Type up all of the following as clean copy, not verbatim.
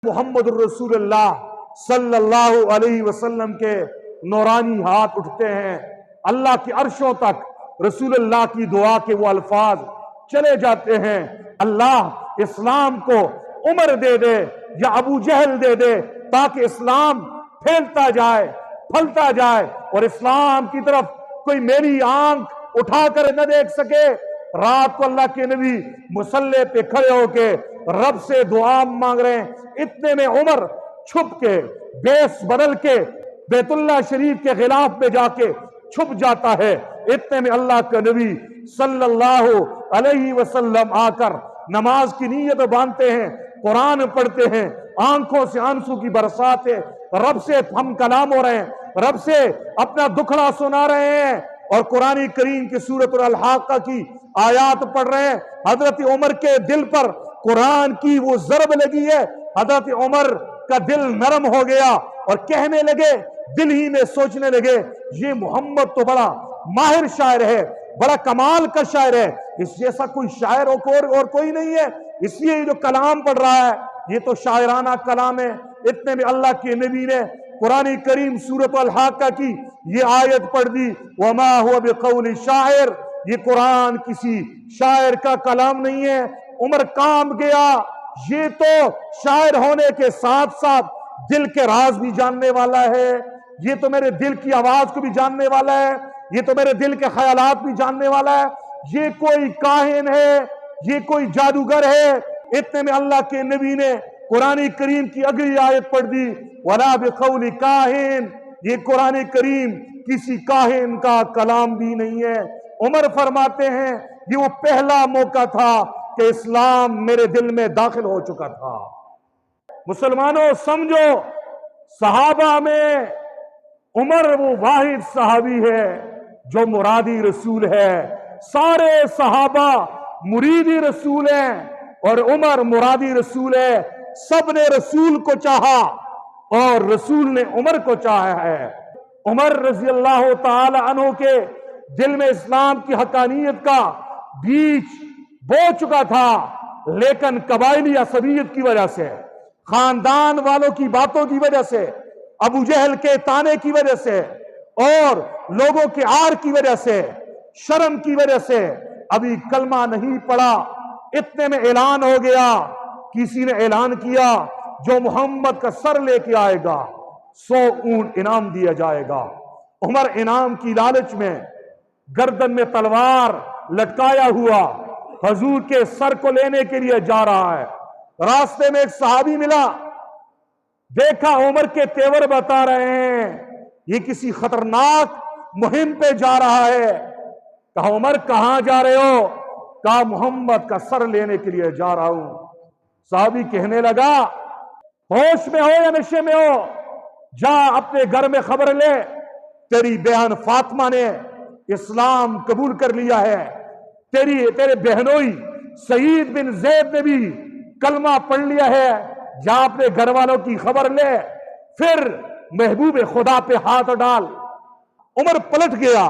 मोहम्मद रसूलुल्लाह सल्लल्लाहु अलैहि वसल्लम के नूरानी हाथ उठते हैं, अल्लाह की अर्शों तक रसूलुल्लाह की दुआ के वो अल्फाज चले जाते हैं। अल्लाह इस्लाम को उमर दे दे या अबू जहल दे दे, ताकि इस्लाम फैलता जाए, फलता जाए और इस्लाम की तरफ कोई मेरी आंख उठाकर न देख सके। रात को अल्लाह के नबी मुसल्ले पे खड़े होके रब से दुआ मांग रहे हैं। इतने में उमर छुप के बेस बदल के बैतुल्लाह शरीफ के खिलाफ में जाके छुप जाता है। इतने में अल्लाह का नबी सल्लल्लाहु अलैहि वसल्लम आकर नमाज की नीयत बांधते हैं, कुरान पढ़ते हैं, आंखों से आंसू की बरसात है, रब से हम कलाम हो रहे हैं, रब से अपना दुखड़ा सुना रहे हैं और कुरान करीम की सूरत अल-हाक़ा की आयात पढ़ रहे हैं। हजरत उमर के दिल पर कुरान की वो ज़रब लगी है, हजरत उमर का दिल नरम हो गया और कहने लगे, दिल ही में सोचने लगे, ये मोहम्मद तो बड़ा माहिर शायर है, बड़ा कमाल का शायर है, इस जैसा कोई शायर और कोई नहीं है, इसलिए जो कलाम पढ़ रहा है ये तो शायराना कलाम है। इतने में अल्लाह के नबी ने कुरान करीम सूरत अल-हाक़ा की ये आयत पढ़ दी, वमा हुवा बिक़ौली शायर, ये कुरान किसी शायर का कलाम नहीं है। उमर काम गया, ये तो शायर होने के साथ साथ दिल के राज भी जानने वाला है, ये तो मेरे दिल की आवाज को भी जानने वाला है, ये तो मेरे दिल के ख्यालात भी जानने वाला है, ये कोई काहिन है, ये कोई जादूगर है। इतने में अल्लाह के नबी ने कुरान करीम की अगली आयत पढ़ दी, वला बिक़ौली काहिन, ये कुरान करीम किसी काहिन का कलाम भी नहीं है। उमर फरमाते हैं, ये वो पहला मौका था कि इस्लाम मेरे दिल में दाखिल हो चुका था। मुसलमानों समझो, सहाबा में उमर वो वाहिद सहाबी है जो मुरादी रसूल है। सारे सहाबा मुरीदी रसूल हैं और उमर मुरादी रसूल है। सब ने रसूल को चाहा और रसूल ने उमर को चाहा है। उमर रजी अल्लाह ताला अन्हु के दिल में इस्लाम की हकानियत का बीज बो चुका था, लेकिन कबायली असबियत की वजह से, खानदान वालों की बातों की वजह से, अबू जहल के ताने की वजह से और लोगों के आर की वजह से, शर्म की वजह से अभी कलमा नहीं पड़ा। इतने में ऐलान हो गया, किसी ने ऐलान किया, जो मोहम्मद का सर लेके आएगा 100 ऊंट इनाम दिया जाएगा। उमर इनाम की लालच में गर्दन में तलवार लटकाया हुआ हजूर के सर को लेने के लिए जा रहा है। रास्ते में एक सहाबी मिला, देखा उमर के तेवर बता रहे हैं, ये किसी खतरनाक मुहिम पे जा रहा है। कहा उमर कहां जा रहे हो? कहा मोहम्मद का सर लेने के लिए जा रहा हूं। सहाबी कहने लगा, होश में हो या नशे में हो, जा अपने घर में खबर ले, तेरी बहन फातिमा ने इस्लाम कबूल कर लिया है, तेरे बहनोई सईद बिन जैद ने भी कलमा पढ़ लिया है, जा अपने घर वालों की खबर ले, फिर महबूब खुदा पे हाथ डाल। उमर पलट गया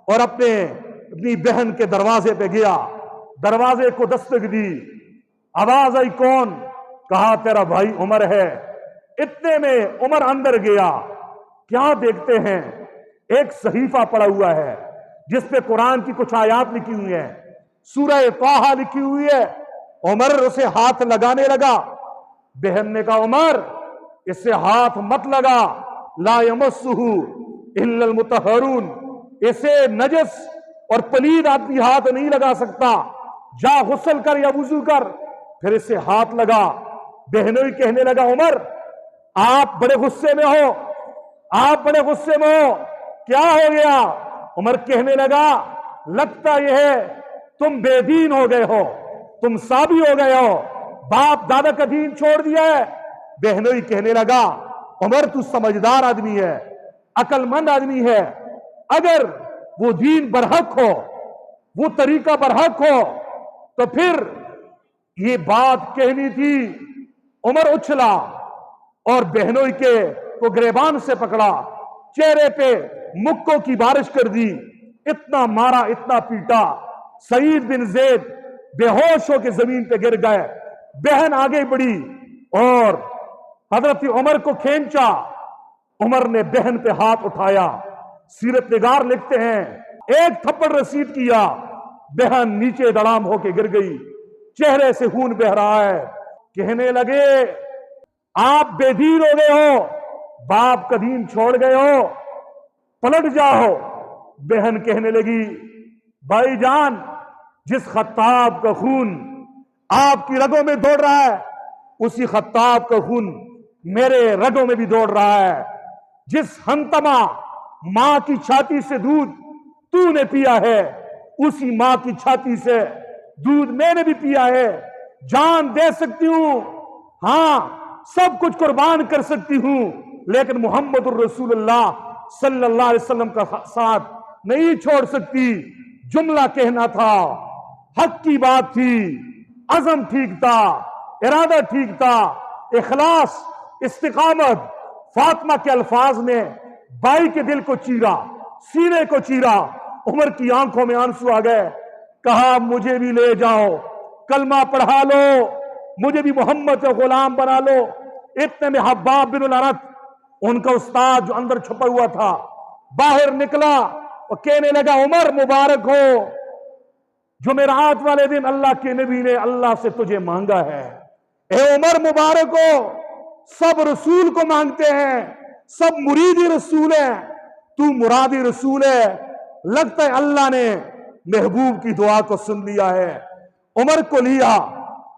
और अपनी बहन के दरवाजे पे गया, दरवाजे को दस्तक दी, आवाज आई, कौन? कहा तेरा भाई उमर है। इतने में उमर अंदर गया, क्या देखते हैं, एक सहीफा पड़ा हुआ है जिसपे कुरान की कुछ आयात लिखी हुई है, सूरह ताहा लिखी हुई है। उमर उसे हाथ लगाने लगा। बहन ने कहा, उमर इससे हाथ मत लगा, ला यमस्सुहु इल्लल मुतहहरून, इसे नजस और पलीद आदमी हाथ नहीं लगा सकता, जा गुस्ल कर या वुजू कर, फिर इससे हाथ लगा। बहनोई कहने लगा, उमर आप बड़े गुस्से में हो, आप बड़े गुस्से में हो, क्या हो गया? उमर कहने लगा, लगता यह है तुम बेदीन हो गए हो, तुम साबी हो गए हो, बाप दादा का दीन छोड़ दिया है। बहनोई कहने लगा, उमर तू समझदार आदमी है, अकलमंद आदमी है, अगर वो दीन बरहक हो, वो तरीका बरहक हो, तो फिर ये बात कहनी थी। उमर उछला और बहनोई के को गिरबान से पकड़ा, चेहरे पे मुक्कों की बारिश कर दी, इतना मारा, इतना पीटा, सईद बिन जैद बेहोश होकर जमीन पे गिर गए। बहन आगे बढ़ी और हजरत उमर को खींचा, उमर ने बहन पे हाथ उठाया। सीरत निगार लिखते हैं एक थप्पड़ रसीद किया, बहन नीचे धड़ाम होके गिर गई, चेहरे से खून बह रहा है। कहने लगे आप बेदीन हो गए हो, बाप का दीन छोड़ गए हो, पलट जाओ। बहन कहने लगी भाईजान, जिस खत्ताब का खून आपकी रगों में दौड़ रहा है, उसी खत्ताब का खून मेरे रगों में भी दौड़ रहा है। जिस हंतमा मां की छाती से दूध तूने पिया है, उसी मां की छाती से दूध मैंने भी पिया है। जान दे सकती हूं, हां सब कुछ कुर्बान कर सकती हूं, लेकिन मोहम्मद रसूलुल्लाह सल्लल्लाहु अलैहि वसल्लम का साथ नहीं छोड़ सकती। जुमला कहना था, हक की बात थी, अज़म ठीक था, इरादा ठीक था, इखलास, इस्तिकामत। फातिमा के अल्फाज ने भाई के दिल को चीरा, सीने को चीरा। उमर की आंखों में आंसू आ गए। कहा मुझे भी ले जाओ, कलमा पढ़ा लो, मुझे भी मोहम्मद का गुलाम बना लो। इतने में हब्बाब बिन अरत, उनका उस्ताद जो अंदर छुपा हुआ था, बाहर निकला और कहने लगा उमर मुबारक हो, जुमेरात वाले दिन अल्लाह के नबी ने अल्लाह से तुझे मांगा है। ए उमर मुबारक हो, सब रसूल को मांगते हैं, सब मुरीदी रसूल है, तू मुरादी रसूल है। लगता है अल्लाह ने महबूब की दुआ को सुन लिया है। उमर को लिया,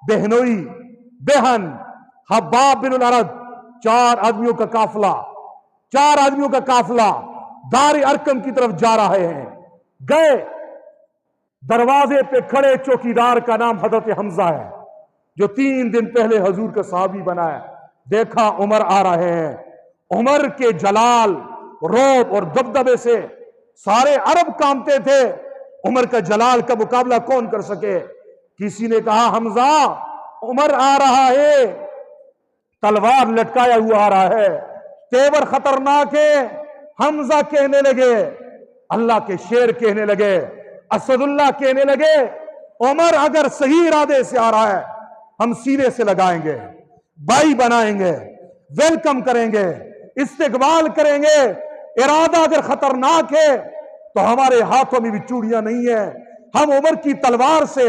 बहनोई, बहन, हब्बाब बिन अरद, 4 आदमियों का काफिला, 4 आदमियों का काफिला दार अरकम की तरफ जा रहे हैं। गए, दरवाजे पे खड़े चौकीदार का नाम हजरत हमजा है, जो 3 दिन पहले हजूर का सहाबी बना है। देखा उमर आ रहे हैं। उमर के जलाल, रौब और दबदबे से सारे अरब कांपते थे। उमर का जलाल का मुकाबला कौन कर सके। किसी ने कहा हमजा उमर आ रहा है, तलवार लटकाया हुआ आ रहा है, तेवर खतरनाक है। हमजा कहने लगे, अल्लाह के शेर कहने लगे, असदुल्लाह कहने लगे, उमर अगर सही इरादे से आ रहा है, हम सीने से लगाएंगे, भाई बनाएंगे, वेलकम करेंगे, इस्तेकबाल करेंगे। इरादा अगर खतरनाक है तो हमारे हाथों में भी चूड़ियां नहीं है, हम उमर की तलवार से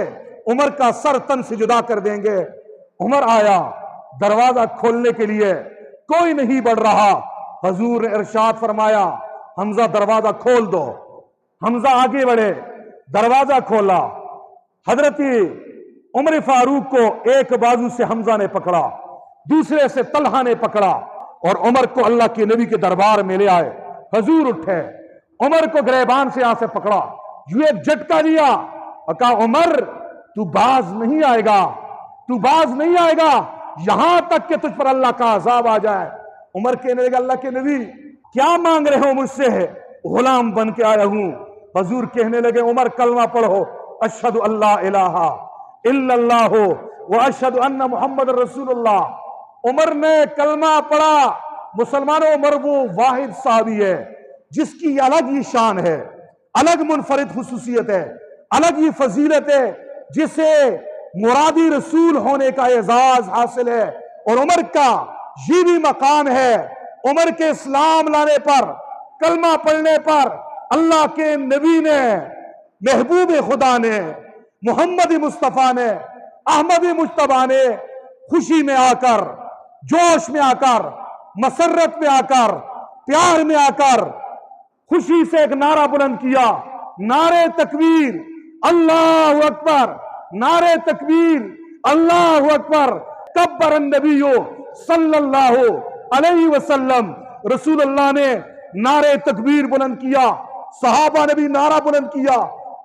उमर का सर तन से जुदा कर देंगे। उमर आया, दरवाजा खोलने के लिए कोई नहीं बढ़ रहा। हजूर ने इरशाद फरमाया हमजा दरवाजा खोल दो। हमजा आगे बढ़े, दरवाजा खोला। हजरत उमर फारूक को एक बाजू से हमजा ने पकड़ा, दूसरे से तलहा ने पकड़ा और उमर को अल्लाह के नबी के दरबार में ले आए। हजूर उठे, उमर को गिरबान से यहां से पकड़ा, यूं एक झटका दिया और कहा उमर तू बाज नहीं आएगा, तू बाज नहीं आएगा यहां तक कि तुझ पर अल्लाह का अजाब आ जाए। उमर कहने लगा अल्लाह के नबी क्या मांग रहे हो मुझसे, गुलाम बन के आया हूं। हजूर कहने लगे उमर कलमा पढ़ो, अशहदु अल्ला इलाहा इल्लल्लाह व अशहदु अन्ना मुहम्मद रसूलुल्लाह। उमर ने कलमा पढ़ा। मुसलमानों, उमर वो वाहिद साहबी है जिसकी अलग ही शान है, अलग मुनफरिद खुसूसियत है, अलग ही फजीलत है, जिसे मुरादी रसूल होने का एजाज हासिल है। और उमर का ये भी मकाम है, उमर के इस्लाम लाने पर, कलमा पढ़ने पर अल्लाह के नबी ने, महबूब खुदा ने, मोहम्मद मुस्तफा ने, अहमद मुश्तबा ने खुशी में आकर, जोश में आकर, मसरत में आकर, प्यार में आकर खुशी से एक नारा बुलंद किया, नारे तकबीर अल्लाहु अकबर, नारे तकबीर अल्लाहु अकबर। कब्बर नबीयो सल्लल्लाहु अलैहि वसल्लम, रसूलुल्लाह ने नारे तकबीर बुलंद किया, सहाबा ने भी नारा बुलंद किया।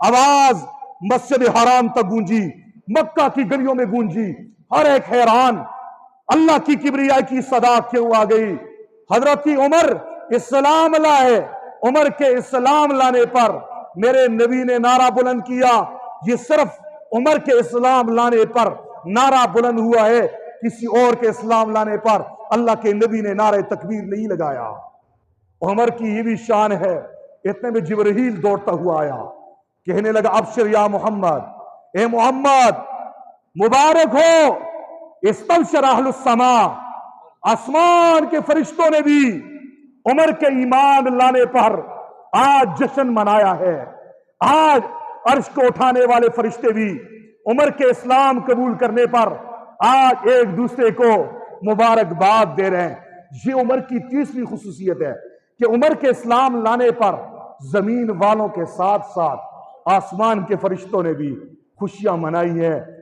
आवाज मस्जिद हराम तक गूंजी, मक्का की गलियों में गूंजी। हर एक हैरान, अल्लाह की किबरियाई की सदा क्यों आ गई। हजरत उमर इस्लाम लाए, उमर के इस्लाम लाने पर मेरे नबी ने नारा बुलंद किया। ये सिर्फ उमर के इस्लाम लाने पर नारा बुलंद हुआ है, किसी और के इस्लाम लाने पर अल्लाह के नबी ने नारे तकबीर नहीं लगाया। उमर की ये भी शान है। इतने में जिब्रील दौड़ता हुआ आया, कहने लगा अबशिर या मोहम्मद, ए मोहम्मद मुबारक हो, इस्तबशिर अहलुस समा, आसमान के फरिश्तों ने भी उमर के ईमान लाने पर आज जश्न मनाया है। आज अर्श को उठाने वाले फरिश्ते भी उमर के इस्लाम कबूल करने पर आज एक दूसरे को मुबारकबाद दे रहे हैं। ये उमर की तीसरी खुसूसियत है कि उमर के इस्लाम लाने पर जमीन वालों के साथ साथ आसमान के फरिश्तों ने भी खुशियां मनाई है।